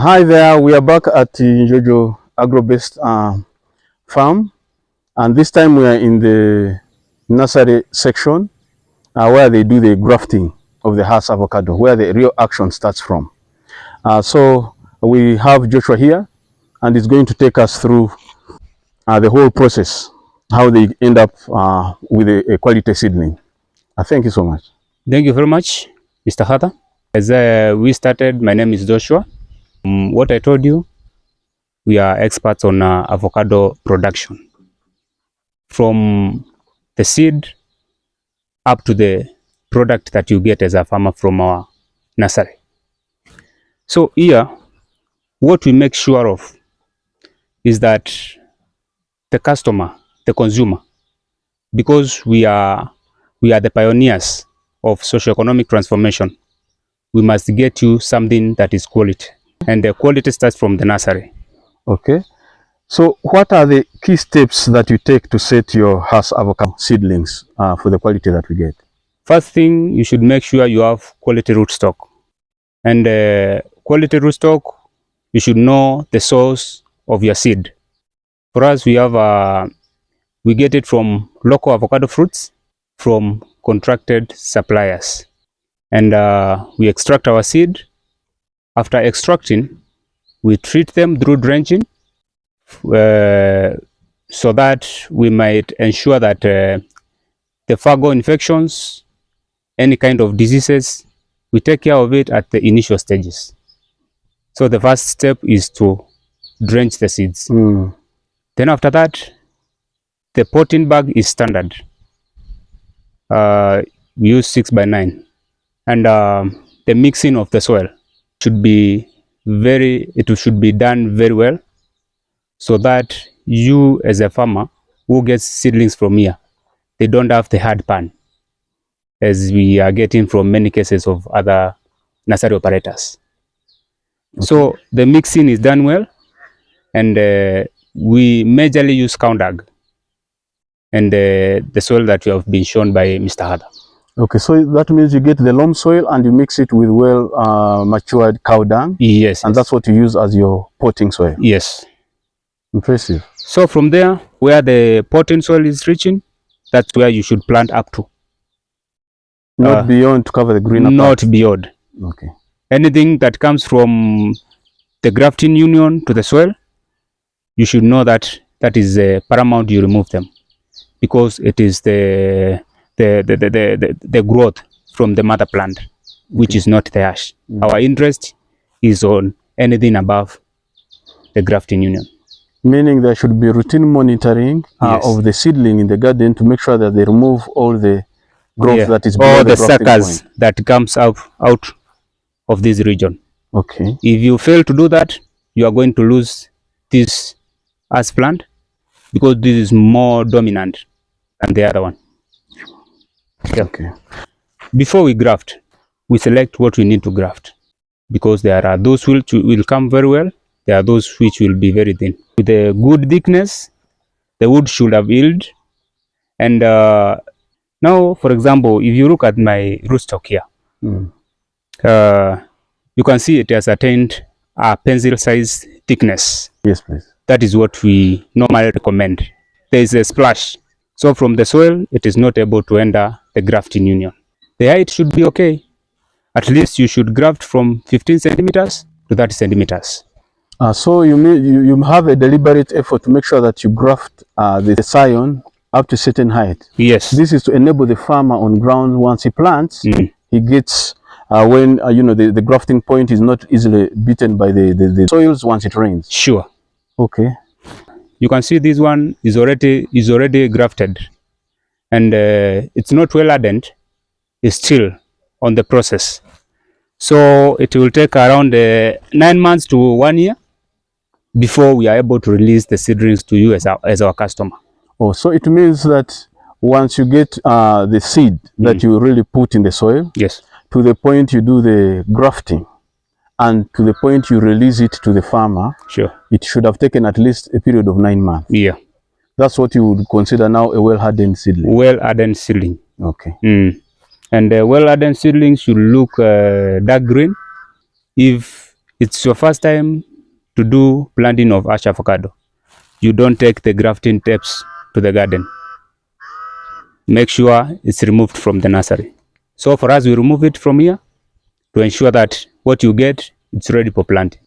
Hi there, we are back at the Njojo Agro based farm, and this time we are in the nursery section where they do the grafting of the Hass avocado, where the real action starts from. So we have Joshua here, and he's going to take us through the whole process, how they end up with a quality seedling. Thank you so much. Thank you very much, Mr. Hatha. As we started, my name is Joshua. What I told you, we are experts on avocado production. From the seed up to the product that you get as a farmer from our nursery. So here, what we make sure of is that the customer, the consumer, because we are the pioneers of socioeconomic transformation, we must get you something that is quality. And the quality starts from the nursery. Okay. So what are the key steps that you take to set your Hass avocado seedlings for the quality that we get? First thing, you should make sure you have quality rootstock. And quality rootstock, you should know the source of your seed. For us, we get it from local avocado fruits from contracted suppliers. And we extract our seed. After extracting, we treat them through drenching so that we might ensure that the fungal infections, any kind of diseases, we take care of it at the initial stages. So the first step is to drench the seeds. Then after that, the potting bag is standard. We use 6x9, and the mixing of the soil should be done very well, so that you as a farmer who gets seedlings from here, they don't have the hard pan, as we are getting from many cases of other nursery operators. Okay. So the mixing is done well, and we majorly use coundag and the soil that you have been shown by Mr. Hada. Okay, so that means you get the loam soil and you mix it with well matured cow dung. Yes. And that's what you use as your potting soil. Yes. Impressive. So from there, where the potting soil is reaching, that's where you should plant up to. Not beyond to cover the greener part. Not beyond. Okay. Anything that comes from the grafting union to the soil, you should know that that is paramount. You remove them, because it is the growth from the mother plant, which is not the ash. Our interest is on anything above the grafting union. Meaning there should be routine monitoring of the seedling in the garden to make sure that they remove all the growth that is below all the suckers that comes out of this region. Okay. If you fail to do that, you are going to lose this as plant, because this is more dominant than the other one. Yeah. Okay. Before we graft, we select what we need to graft, because there are those which will come very well. There are those which will be very thin. With a good thickness, the wood should have yield. And now, for example, if you look at my rootstock here, you can see it has attained a pencil size thickness. Yes, please. That is what we normally recommend. There is a splash. So from the soil, it is not able to enter the grafting union. The height should be okay. At least you should graft from 15 centimeters to 30 centimeters. So you have a deliberate effort to make sure that you graft the scion up to a certain height. Yes. This is to enable the farmer on ground, once he plants, he gets when the grafting point is not easily beaten by the soils once it rains. Sure. Okay. You can see this one is already grafted, and it's not well ardent. It's still on the process. So it will take around 9 months to 1 year before we are able to release the seedlings to you as our customer. Oh, so it means that once you get the seed that you really put in the soil, yes, to the point you do the grafting, and to the point you release it to the farmer, sure, it should have taken at least a period of 9 months. Yeah. That's what you would consider now a well-hardened seedling. Well-hardened seedling. Okay. And well-hardened seedlings should look dark green. If it's your first time to do planting of ash avocado, you don't take the grafting tapes to the garden. Make sure it's removed from the nursery. So for us, we remove it from here to ensure that what you get, it's ready for planting.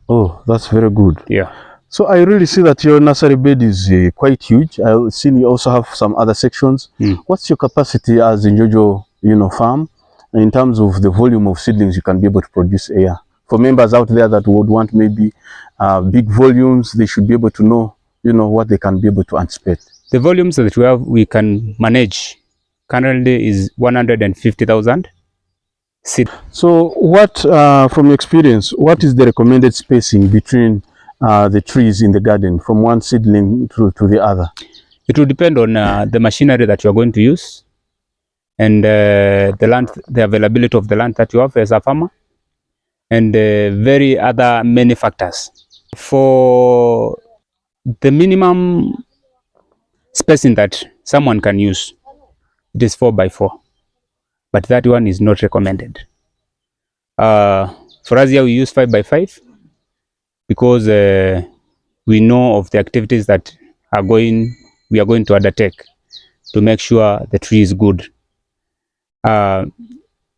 Oh, that's very good. Yeah. So I really see that your nursery bed is quite huge. I've seen you also have some other sections. What's your capacity as a Njojo, farm in terms of the volume of seedlings you can be able to produce a year? For members out there that would want maybe big volumes, they should be able to know, what they can be able to anticipate. The volumes that we can manage currently is 150,000 seed. So what, from your experience, what is the recommended spacing between the trees in the garden from one seedling to the other? It will depend on the machinery that you are going to use and the land, the availability of the land that you have as a farmer, and many factors. For the minimum spacing that someone can use, it is 4x4, but that one is not recommended. For us here, we use 5x5 because we know of the activities that we are going to undertake to make sure the tree is good.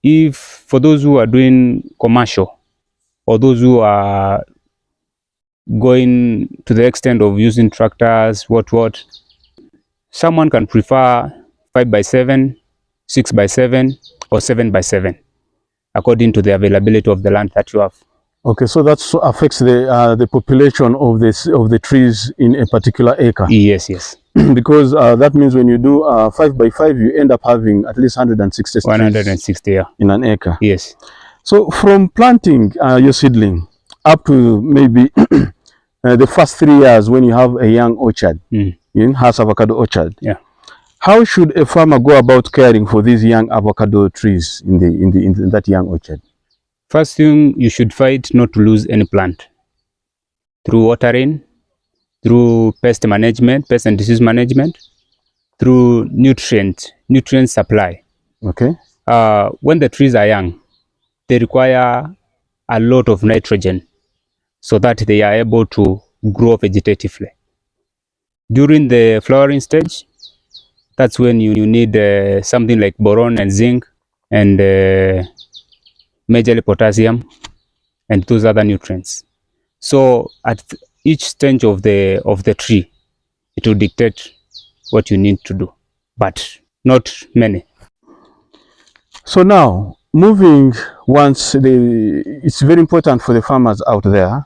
If for those who are doing commercial or those who are going to the extent of using tractors, someone can prefer 5x7, 6x7, or 7x7, according to the availability of the land that you have. Okay, so that affects the population of the trees in a particular acre. Yes, yes. Because that means when you do 5x5, you end up having at least 160 160, trees yeah, in an acre. Yes. So from planting your seedling up to maybe the first 3 years when you have a young orchard, in house avocado orchard, yeah, how should a farmer go about caring for these young avocado trees in that young orchard? First thing, you should fight not to lose any plant through watering, through pest and disease management, through nutrient supply. Okay. When the trees are young, they require a lot of nitrogen so that they are able to grow vegetatively. During the flowering stage, that's when you need something like boron and zinc and majorly potassium and those other nutrients. So at each stage of the tree, it will dictate what you need to do, but not many. So now, moving it's very important for the farmers out there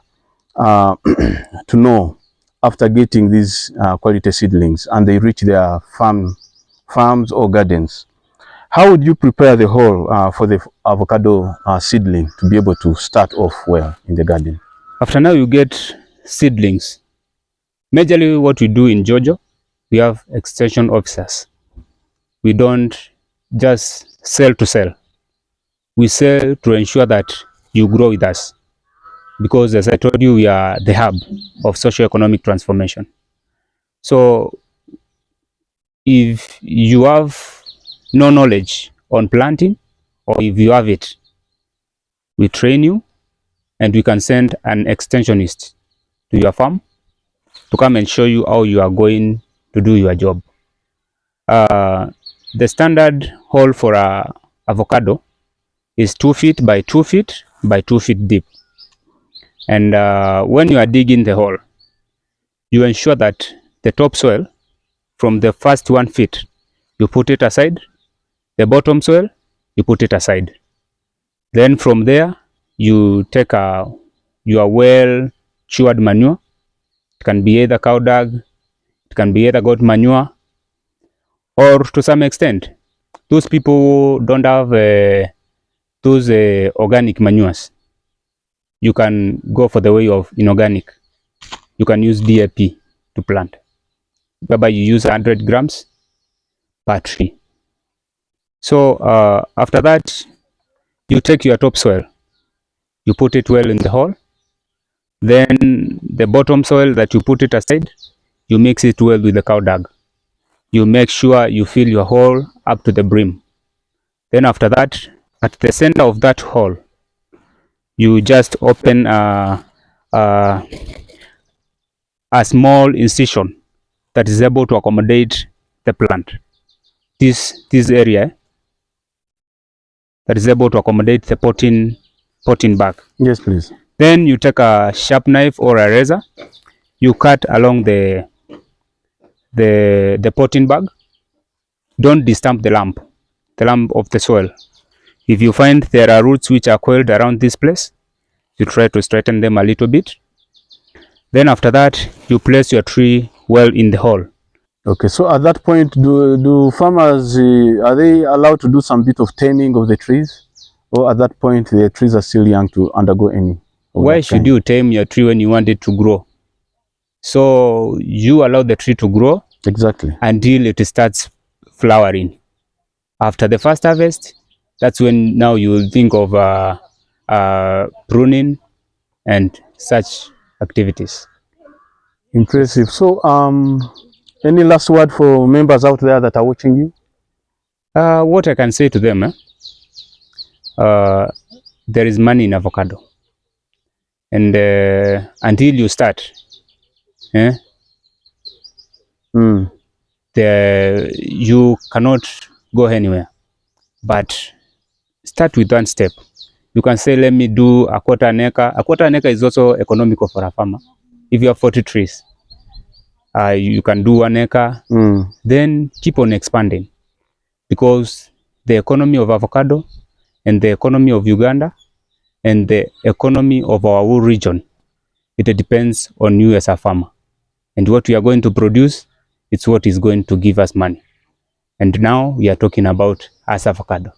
to know after getting these quality seedlings and they reach their farms or gardens, how would you prepare the whole for the avocado seedling to be able to start off well in the garden? After now you get seedlings. Majorly what we do in Njojo, we have extension officers. We don't just sell to sell. We sell to ensure that you grow with us. Because as I told you, we are the hub of socio-economic transformation. So if you have no knowledge on planting, or if you have it, we train you and we can send an extensionist to your farm to come and show you how you are going to do your job. The standard hole for a avocado is 2 feet by 2 feet by 2 feet deep. And when you are digging the hole, you ensure that the topsoil from the first 1 feet, you put it aside. The bottom soil, you put it aside. Then from there, you take your well-chewed manure. It can be either cow dung, it can be either goat manure, or to some extent, those people who don't have those organic manures, you can go for the way of inorganic. You can use DAP to plant, whereby you use 100 grams per tree. So after that, you take your topsoil, you put it well in the hole. Then the bottom soil that you put it aside, you mix it well with the cow dung. You make sure you fill your hole up to the brim. Then after that, at the center of that hole, you just open a small incision that is able to accommodate the plant. This area that is able to accommodate the potting bag. Yes, please. Then you take a sharp knife or a razor, you cut along the potting bag. Don't disturb the lump of the soil. If you find there are roots which are coiled around this place, you try to straighten them a little bit. Then after that, you place your tree well in the hole. Okay, so at that point, do farmers, are they allowed to do some bit of taming of the trees? Or at that point, the trees are still young to undergo any? Why should you tame your tree when you want it to grow? So you allow the tree to grow Exactly. until it starts flowering. After the first harvest, that's when now you will think of pruning and such activities. Impressive. So, any last word for members out there that are watching you? What I can say to them, there is money in avocado, and until you start, you cannot go anywhere. But start with one step. You can say, let me do a quarter an acre. A quarter an acre is also economical for a farmer. If you have 40 trees, you can do 1 acre. Then keep on expanding, because the economy of avocado and the economy of Uganda and the economy of our whole region, it depends on you as a farmer. And what we are going to produce, it's what is going to give us money. And now we are talking about as avocado.